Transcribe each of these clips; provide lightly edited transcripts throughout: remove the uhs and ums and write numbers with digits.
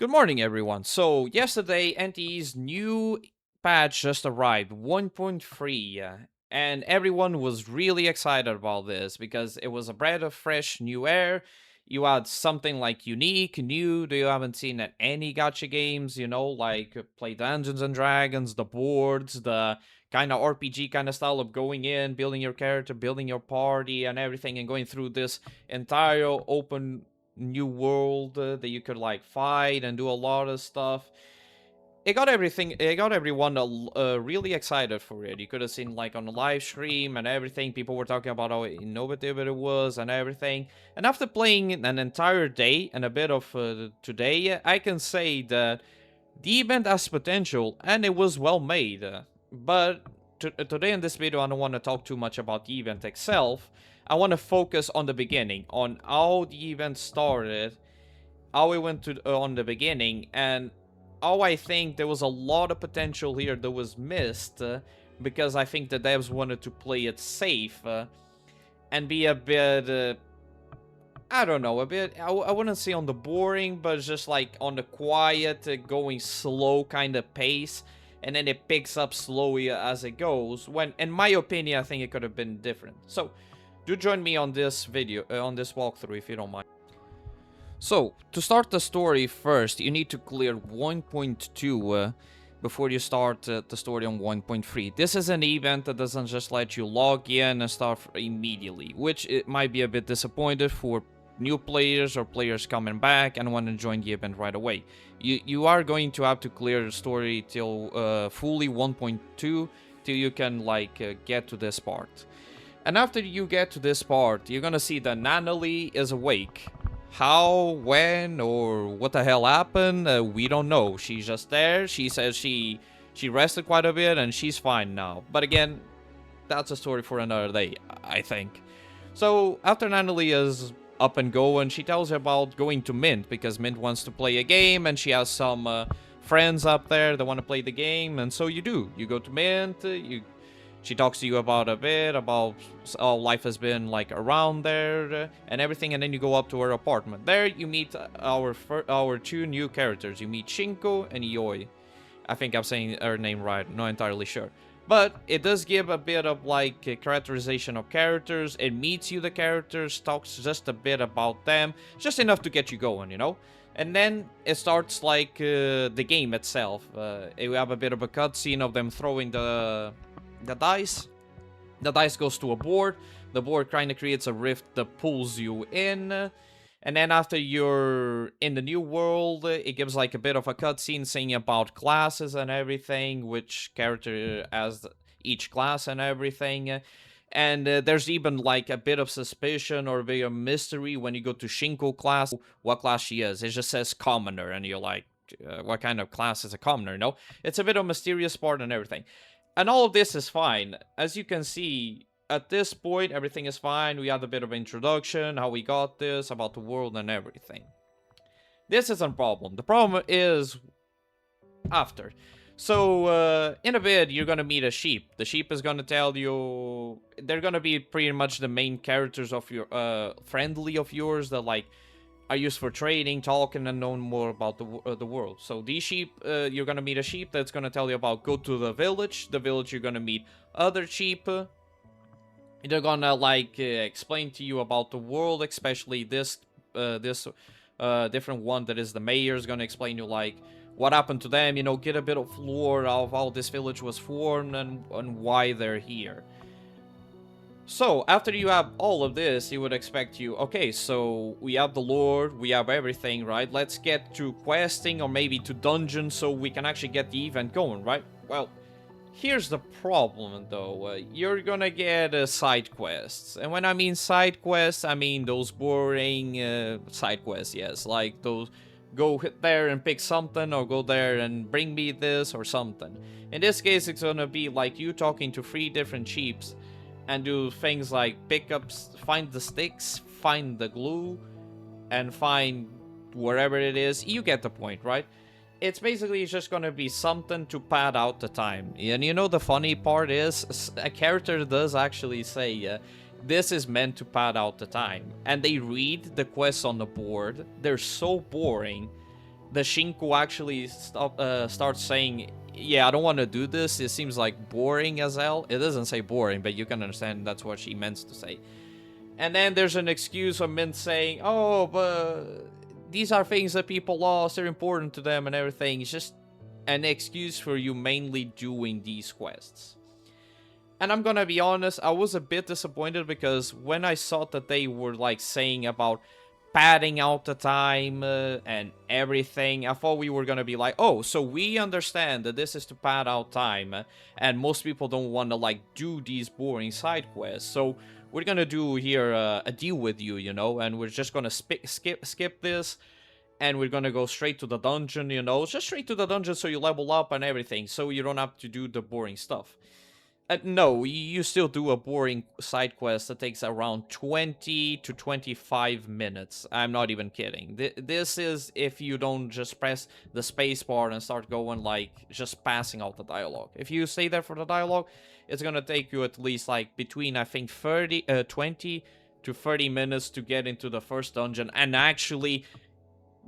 Good morning, everyone. So, yesterday, NTE's new patch just arrived, 1.3, and everyone was really excited about this because it was a breath of fresh new air. You had something like unique, new that you haven't seen at any gacha games, like play Dungeons and Dragons, the boards, the kind of RPG kind of style of going in, building your character, building your party, and everything, and going through this entire open new world that you could like fight and do a lot of stuff. It got everyone really excited for it. You could have seen like on the live stream and everything, people were talking about how innovative it was and everything. And after playing an entire day and a bit of today, I can say that the event has potential and it was well made. But today in this video, I don't want to talk too much about the event itself. I want to focus on the beginning, on how the event started, how it went to on the beginning, and how I think there was a lot of potential here that was missed because I think the devs wanted to play it safe and be a bit, I don't know, a bit, I wouldn't say on the boring, but just like on the quiet, going slow kind of pace. And then it picks up slowly as it goes, when, in my opinion, I think it could have been different. So, do join me on this video, on this walkthrough if you don't mind. So, to start the story first, you need to clear 1.2 before you start the story on 1.3. This is an event that doesn't just let you log in and start immediately, which it might be a bit disappointed for new players or players coming back and want to join the event right away. You are going to have to clear the story till fully 1.2 till you can like get to this part. And after you get to this part, you're gonna see that Nanalie is awake. How, when, or what the hell happened, we don't know. She's just there. She says she rested quite a bit and she's fine now. But again, that's a story for another day, I think. So after Nanalie is up and going, she tells you about going to Mint because Mint wants to play a game and she has some friends up there that want to play the game. And so you do. You go to Mint, she talks to you about a bit, about how life has been like around there and everything, and then you go up to her apartment. There you meet our two new characters. You meet Shinko and Yoi. I think I'm saying her name right, not entirely sure. But it does give a bit of like a characterization of characters. It meets you the characters, talks just a bit about them, just enough to get you going, you know? And then it starts like the game itself. You have a bit of a cutscene of them throwing the dice. The dice goes to a board. The board kind of creates a rift that pulls you in. And then after you're in the new world, it gives like a bit of a cutscene saying about classes and everything, which character has each class and everything. And there's even like a bit of suspicion or a bit of mystery when you go to Shinko class, what class she is. It just says commoner, and you're like, what kind of class is a commoner? No, it's a bit of a mysterious part and everything. And all of this is fine. As you can see, at this point, everything is fine. We had a bit of introduction, how we got this, about the world and everything. This isn't a problem. The problem is after. So, in a bit, you're gonna meet a sheep. The sheep is gonna tell you... They're gonna be pretty much the main characters of your... friendly of yours that, like, are used for trading, talking, and knowing more about the world. So these sheep, you're gonna meet a sheep that's gonna tell you about go to the village. The village, you're gonna meet other sheep. They're gonna like explain to you about the world, especially this different one that is the mayor is gonna explain you like what happened to them. You know, get a bit of lore of how this village was formed and why they're here. So, after you have all of this, you would expect you, okay, so we have the lore, we have everything, right? Let's get to questing or maybe to dungeons so we can actually get the event going, right? Well, here's the problem, though. You're gonna get side quests. And when I mean side quests, I mean those boring side quests, yes. Like those, go hit there and pick something, or go there and bring me this or something. In this case, it's gonna be like you talking to 3 different sheeps and do things like pick up, find the sticks, find the glue, and find wherever it is. You get the point, right? It's basically just gonna be something to pad out the time. And you know the funny part is, a character does actually say, this is meant to pad out the time. And they read the quests on the board. They're so boring the Shinku actually starts saying, yeah, I don't want to do this, it seems like boring as hell. It doesn't say boring, but you can understand that's what she meant to say. And then there's an excuse of Mint saying, oh, but these are things that people lost, they're important to them and everything. It's just an excuse for you mainly doing these quests. And I'm gonna be honest, I was a bit disappointed because when I saw that they were like saying about padding out the time and everything, I thought we were gonna be like, oh, so we understand that this is to pad out time and most people don't want to like do these boring side quests, so we're gonna do here a deal with you, you know, and we're just gonna skip this and we're gonna go straight to the dungeon, you know, just straight to the dungeon so you level up and everything, so you don't have to do the boring stuff. No, you still do a boring side quest that takes around 20 to 25 minutes. I'm not even kidding. This is if you don't just press the space bar and start going, like, just passing out the dialogue. If you stay there for the dialogue, it's gonna take you at least, like, between, I think, 20 to 30 minutes to get into the first dungeon and actually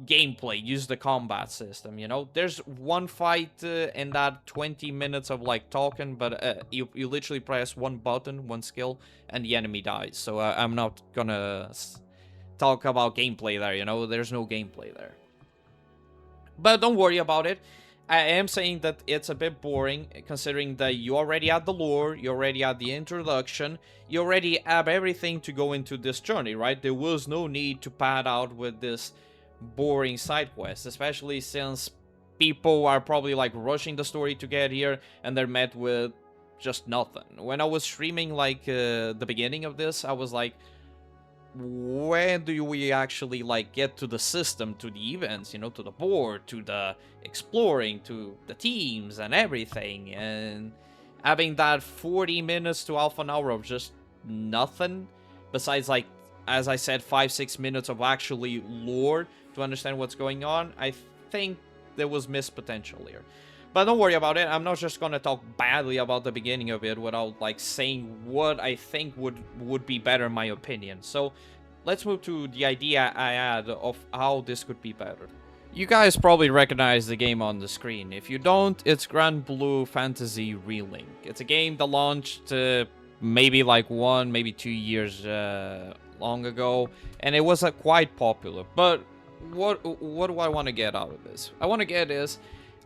gameplay, use the combat system, you know. There's one fight in that 20 minutes of like talking, but you literally press one button, one skill, and the enemy dies. So I'm not gonna talk about gameplay there, you know. There's no gameplay there, but don't worry about it. I am saying that it's a bit boring, considering that you already had the lore, you already had the introduction, you already have everything to go into this journey, right? There was no need to pad out with this boring side quest, especially since people are probably like rushing the story to get here and they're met with just nothing. When I was streaming like the beginning of this, I was like, when do we actually like get to the system, to the events, you know, to the board, to the exploring, to the teams and everything? And having that 40 minutes to half an hour of just nothing besides, like, as I said, 5-6 minutes of actually lore to understand what's going on, I think there was missed potential here. But don't worry about it. I'm not just gonna talk badly about the beginning of it without like saying what I think would be better in my opinion. So let's move to the idea I had of how this could be better. You guys probably recognize the game on the screen. If you don't, it's Grand Blue Fantasy Relink. It's a game that launched maybe like 1, maybe 2 years long ago, and it was quite popular. But what do I want to get out of this? I want to get is,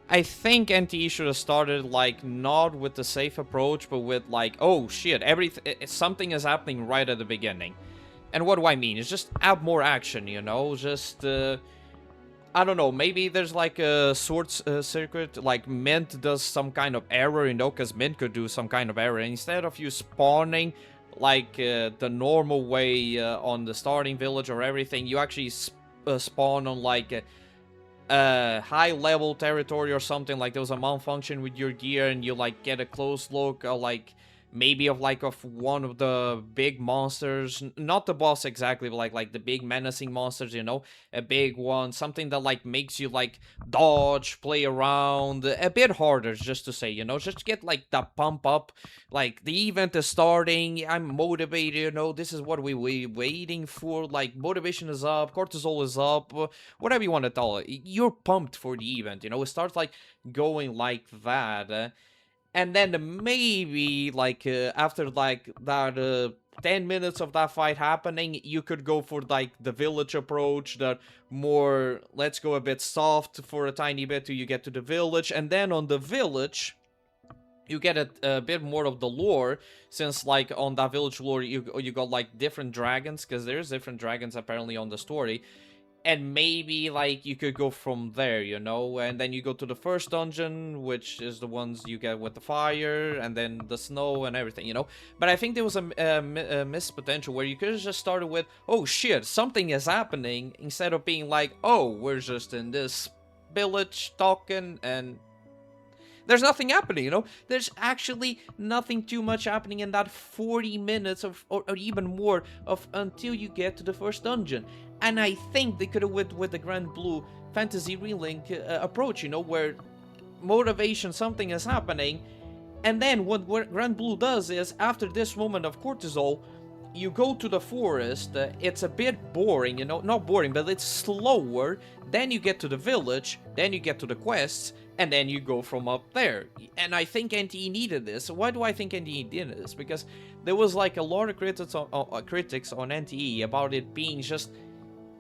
I think NTE should have started like not with the safe approach, but with like, oh shit, something is happening right at the beginning. And what do I mean? It's just add more action, you know, just I don't know, maybe there's like a circuit, like Mint does some kind of error, you know, because Mint could do some kind of error. Instead of you spawning like the normal way on the starting village or everything, you actually spawn on like high level territory or something. Like there was a malfunction with your gear and you like get a close look like maybe of one of the big monsters, not the boss exactly, but like the big menacing monsters, you know, a big one, something that like makes you like dodge, play around a bit harder, just to say, you know, just to get like that pump up, like the event is starting, I'm motivated, you know, this is what we waiting for, like motivation is up, cortisol is up, whatever you want to call it, you're pumped for the event, you know, it starts like going like that. And then maybe, like, after, like, that 10 minutes of that fight happening, you could go for, like, the village approach, that more, let's go a bit soft for a tiny bit till you get to the village. And then on the village, you get a bit more of the lore, since, like, on that village lore, you got, like, different dragons, because there's different dragons, apparently, on the story. And maybe, like, you could go from there, you know? And then you go to the first dungeon, which is the ones you get with the fire, and then the snow and everything, you know? But I think there was a missed potential where you could have just started with, oh shit, something is happening, instead of being like, oh, we're just in this village talking, and there's nothing happening, you know? There's actually nothing too much happening in that 40 minutes of, or even more, of until you get to the first dungeon. And I think they could have went with the Grand Blue Fantasy Relink approach, you know, where motivation, something is happening, and then what Grand Blue does is, after this moment of cortisol, you go to the forest, it's a bit boring, you know, not boring, but it's slower. Then you get to the village, then you get to the quests, and then you go from up there. And I think NTE needed this. Why do I think NTE did this? Because there was like a lot of critics on NTE about it being just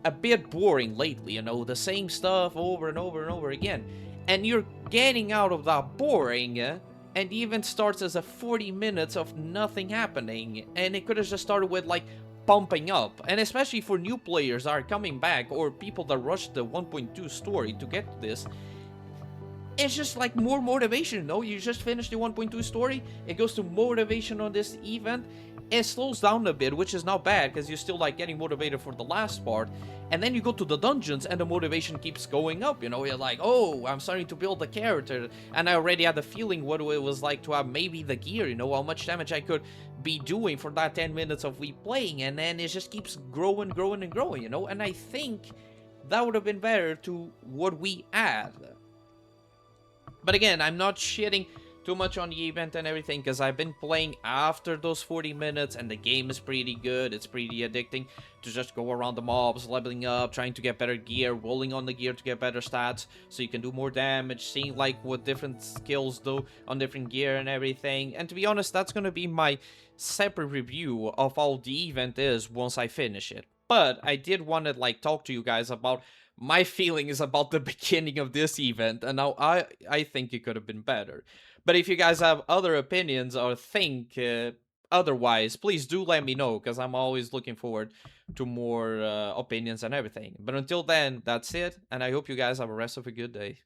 a bit boring lately, you know, the same stuff over and over and over again. And you're getting out of that boring, and the event starts as a 40 minutes of nothing happening, and it could have just started with like pumping up. And especially for new players that are coming back, or people that rushed the 1.2 story to get to this, it's just like more motivation, no? You just finished the 1.2 story, it goes to motivation on this event. It slows down a bit, which is not bad, because you're still like getting motivated for the last part. And then you go to the dungeons and the motivation keeps going up, you know? You're like, oh, I'm starting to build the character, and I already had the feeling what it was like to have maybe the gear, you know, how much damage I could be doing for that 10 minutes of we playing. And then it just keeps growing, growing, and growing, you know? And I think that would have been better to what we had. But again, I'm not shitting too much on the event and everything, because I've been playing after those 40 minutes, and the game is pretty good. It's pretty addicting to just go around the mobs, leveling up, trying to get better gear, rolling on the gear to get better stats, so you can do more damage, seeing like what different skills do on different gear and everything. And to be honest, that's gonna be my separate review of how the event is once I finish it. But I did want to like talk to you guys about my feelings about the beginning of this event, and now I think it could have been better. But if you guys have other opinions or think otherwise, please do let me know, because I'm always looking forward to more opinions and everything. But until then, that's it, and I hope you guys have a rest of a good day.